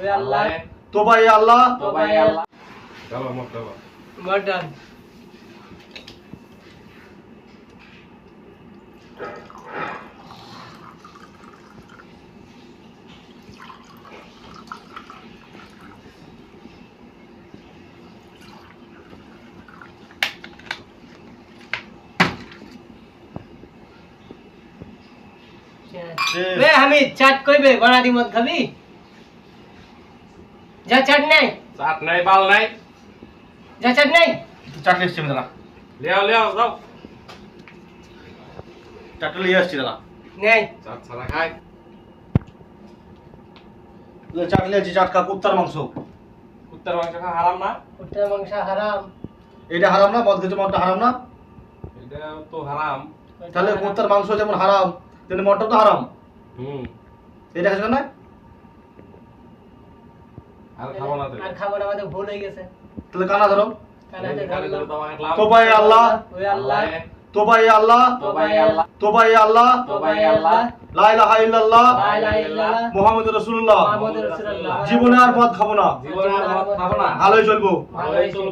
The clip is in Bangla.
ওই আল্লাহ তোবা ইয়া আল্লাহ তোবা ইয়া আল্লাহ চলো মোট চলো মডার্ন বে হামিদ চাট কইবে বানাদি মত খাবি যা চাট নাই চাট নাই বাল নাই যা চাট নাই চাটনি এসছে দাদা লিয়াও লিয়াও যাও চাটনি নিয়ে আসছি দাদা নাই চাট ছাড়া খাই চাটনি আছে চাটকা কুত্তার মাংস কুত্তার মাংস খাওয়া হারাম না কুত্তার মাংস হারাম এটা হারাম না মদ খেতে মদটা হারাম না এটা তো হারাম তাহলে কুত্তার মাংস যেমন হারাম তেমনি মদটা তো হারাম এটা খাচ্ছ না আর খাবো না আর খাবো না আমাদের ভুল হয়ে গেছে তাহলে কানা ধরো কানাতে খালি ধরলাম তো আমার তোবা ইয়া আল্লাহ ওই আল্লাহ তোবা ইয়া আল্লাহ তোবা ইয়া আল্লাহ তোবা ইয়া আল্লাহ তোবা ইয়া আল্লাহ লা ইলাহা ইল্লাল্লাহ লা ইলাহা ইল্লাল্লাহ মুহাম্মাদুর রাসূলুল্লাহ মুহাম্মাদুর রাসূলুল্লাহ জীবনে আর মদ খাবো না জীবনে আর মদ খাবো না ভালোই চলবো ভালোই চলবো